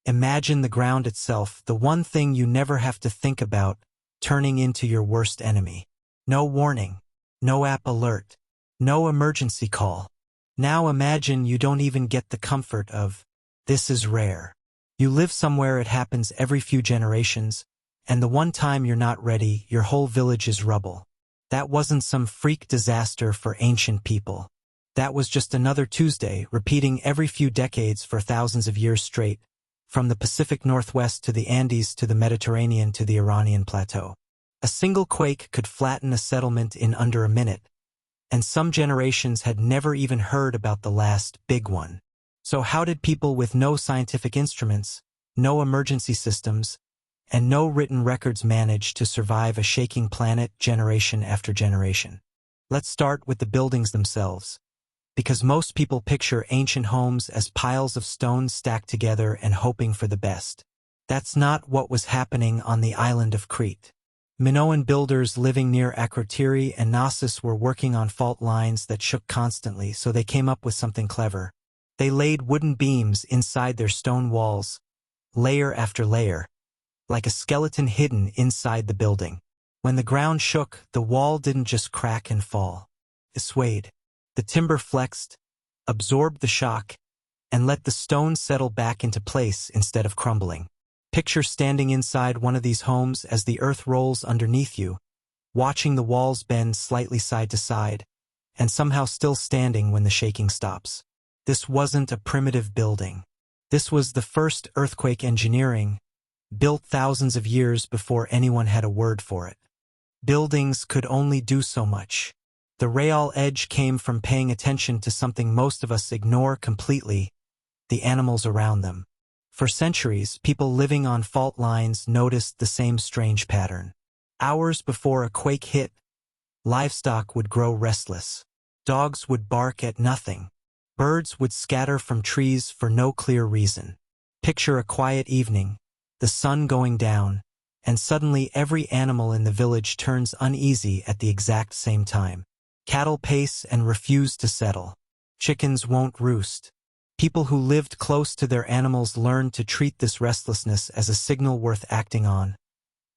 Imagine the ground itself, the one thing you never have to think about, turning into your worst enemy. No warning, no app alert, no emergency call. Now imagine you don't even get the comfort of, this is rare. You live somewhere it happens every few generations, and the one time you're not ready, your whole village is rubble. That wasn't some freak disaster for ancient people. That was just another Tuesday, repeating every few decades for thousands of years straight, from the Pacific Northwest to the Andes to the Mediterranean to the Iranian plateau. A single quake could flatten a settlement in under a minute, and some generations had never even heard about the last big one. So how did people with no scientific instruments, no emergency systems, and no written records manage to survive a shaking planet generation after generation? Let's start with the buildings themselves, because most people picture ancient homes as piles of stones stacked together and hoping for the best. That's not what was happening on the island of Crete. Minoan builders living near Akrotiri and Knossos were working on fault lines that shook constantly, so they came up with something clever. They laid wooden beams inside their stone walls, layer after layer, like a skeleton hidden inside the building. When the ground shook, the wall didn't just crack and fall. It swayed. The timber flexed, absorbed the shock, and let the stone settle back into place instead of crumbling. Picture standing inside one of these homes as the earth rolls underneath you, watching the walls bend slightly side to side, and somehow still standing when the shaking stops. This wasn't a primitive building. This was the first earthquake engineering, built thousands of years before anyone had a word for it. Buildings could only do so much. The real edge came from paying attention to something most of us ignore completely: the animals around them. For centuries, people living on fault lines noticed the same strange pattern. Hours before a quake hit, livestock would grow restless. Dogs would bark at nothing. Birds would scatter from trees for no clear reason. Picture a quiet evening, the sun going down, and suddenly every animal in the village turns uneasy at the exact same time. Cattle pace and refuse to settle. Chickens won't roost. People who lived close to their animals learned to treat this restlessness as a signal worth acting on,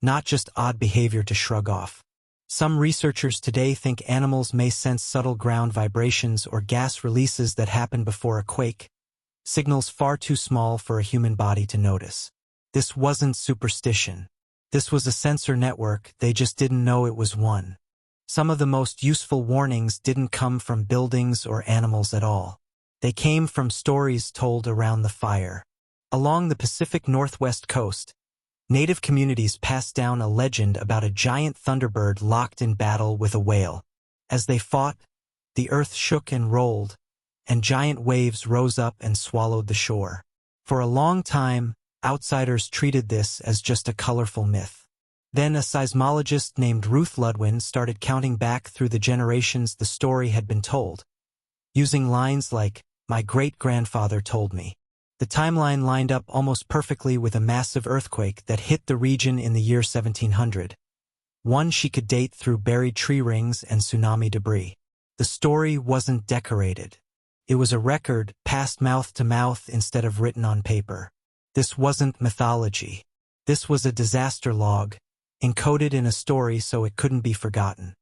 not just odd behavior to shrug off. Some researchers today think animals may sense subtle ground vibrations or gas releases that happen before a quake, signals far too small for a human body to notice. This wasn't superstition. This was a sensor network, they just didn't know it was one. Some of the most useful warnings didn't come from buildings or animals at all. They came from stories told around the fire. Along the Pacific Northwest coast, native communities passed down a legend about a giant thunderbird locked in battle with a whale. As they fought, the earth shook and rolled, and giant waves rose up and swallowed the shore. For a long time, outsiders treated this as just a colorful myth. Then a seismologist named Ruth Ludwin started counting back through the generations the story had been told, using lines like, "My great-grandfather told me." The timeline lined up almost perfectly with a massive earthquake that hit the region in the year 1700, one she could date through buried tree rings and tsunami debris. The story wasn't decorated. It was a record passed mouth to mouth instead of written on paper. This wasn't mythology. This was a disaster log, encoded in a story so it couldn't be forgotten.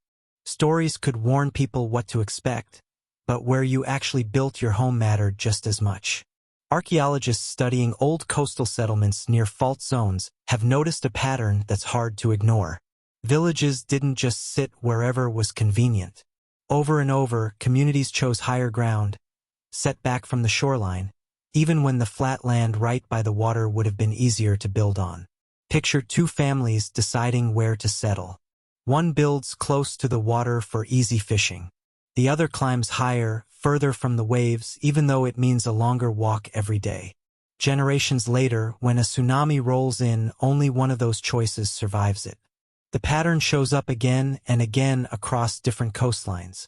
Stories could warn people what to expect, but where you actually built your home mattered just as much. Archaeologists studying old coastal settlements near fault zones have noticed a pattern that's hard to ignore. Villages didn't just sit wherever was convenient. Over and over, communities chose higher ground, set back from the shoreline, even when the flat land right by the water would have been easier to build on. Picture two families deciding where to settle. One builds close to the water for easy fishing. The other climbs higher, further from the waves, even though it means a longer walk every day. Generations later, when a tsunami rolls in, only one of those choices survives it. The pattern shows up again and again across different coastlines,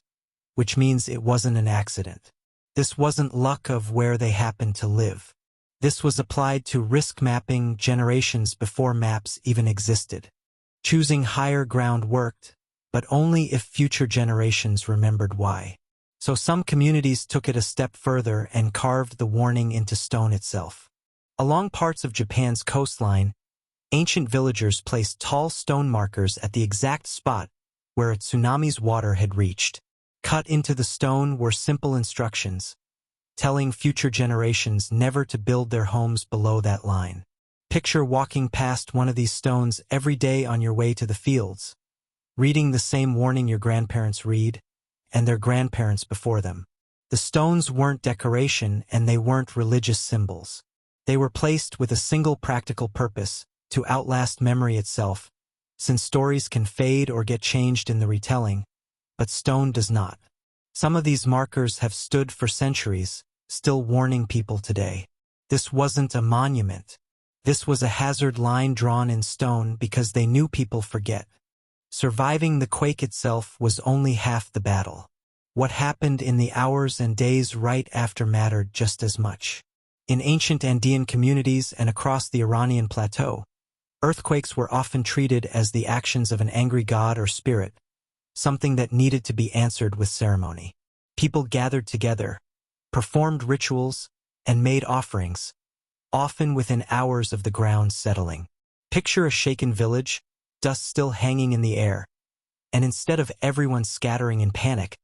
which means it wasn't an accident. This wasn't luck of where they happened to live. This was applied to risk mapping generations before maps even existed. Choosing higher ground worked, but only if future generations remembered why. So some communities took it a step further and carved the warning into stone itself. Along parts of Japan's coastline, ancient villagers placed tall stone markers at the exact spot where a tsunami's water had reached. Cut into the stone were simple instructions, telling future generations never to build their homes below that line. Picture walking past one of these stones every day on your way to the fields, reading the same warning your grandparents read, and their grandparents before them. The stones weren't decoration and they weren't religious symbols. They were placed with a single practical purpose: to outlast memory itself, since stories can fade or get changed in the retelling, but stone does not. Some of these markers have stood for centuries, still warning people today. This wasn't a monument. This was a hazard line drawn in stone because they knew people forget. Surviving the quake itself was only half the battle. What happened in the hours and days right after mattered just as much. In ancient Andean communities and across the Iranian plateau, earthquakes were often treated as the actions of an angry god or spirit, something that needed to be answered with ceremony. People gathered together, performed rituals, and made offerings, often within hours of the ground settling. Picture a shaken village, dust still hanging in the air, and instead of everyone scattering in panic,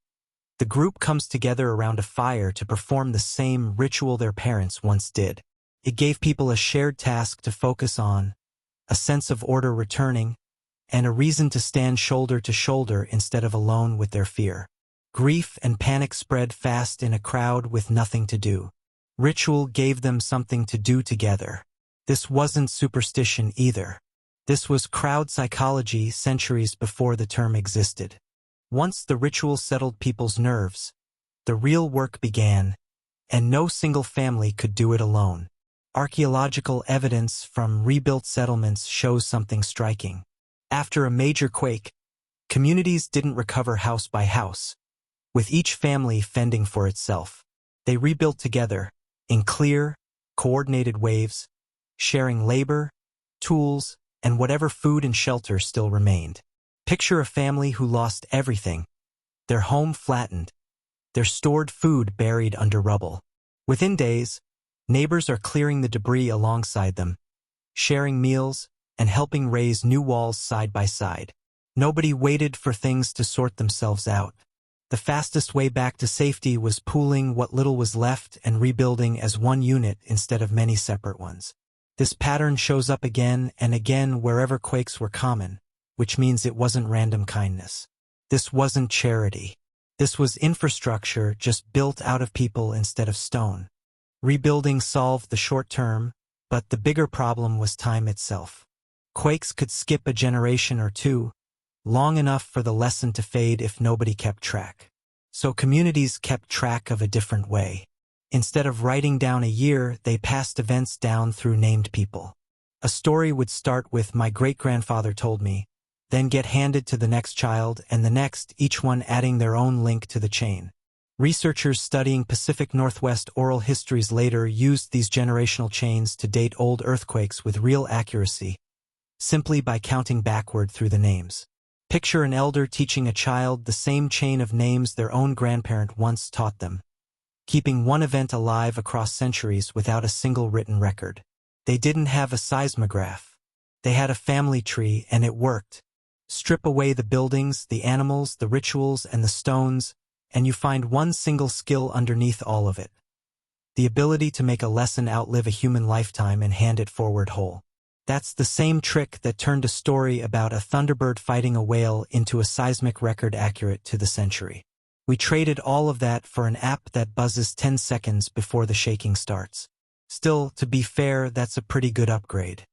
the group comes together around a fire to perform the same ritual their parents once did. It gave people a shared task to focus on, a sense of order returning, and a reason to stand shoulder to shoulder instead of alone with their fear. Grief and panic spread fast in a crowd with nothing to do. Ritual gave them something to do together. This wasn't superstition either. This was crowd psychology centuries before the term existed. Once the ritual settled people's nerves, the real work began, and no single family could do it alone. Archaeological evidence from rebuilt settlements shows something striking. After a major quake, communities didn't recover house by house, with each family fending for itself. They rebuilt together, in clear, coordinated waves, sharing labor, tools, and whatever food and shelter still remained. Picture a family who lost everything: their home flattened, their stored food buried under rubble. Within days, neighbors are clearing the debris alongside them, sharing meals, and helping raise new walls side by side. Nobody waited for things to sort themselves out. The fastest way back to safety was pooling what little was left and rebuilding as one unit instead of many separate ones. This pattern shows up again and again wherever quakes were common, which means it wasn't random kindness. This wasn't charity. This was infrastructure just built out of people instead of stone. Rebuilding solved the short term, but the bigger problem was time itself. Quakes could skip a generation or two, long enough for the lesson to fade if nobody kept track. So communities kept track of a different way. Instead of writing down a year, they passed events down through named people. A story would start with "my great-grandfather told me," then get handed to the next child and the next, each one adding their own link to the chain. Researchers studying Pacific Northwest oral histories later used these generational chains to date old earthquakes with real accuracy, simply by counting backward through the names. Picture an elder teaching a child the same chain of names their own grandparent once taught them, keeping one event alive across centuries without a single written record. They didn't have a seismograph. They had a family tree, and it worked. Strip away the buildings, the animals, the rituals, and the stones, and you find one single skill underneath all of it: the ability to make a lesson outlive a human lifetime and hand it forward whole. That's the same trick that turned a story about a thunderbird fighting a whale into a seismic record accurate to the century. We traded all of that for an app that buzzes 10 seconds before the shaking starts. Still, to be fair, that's a pretty good upgrade.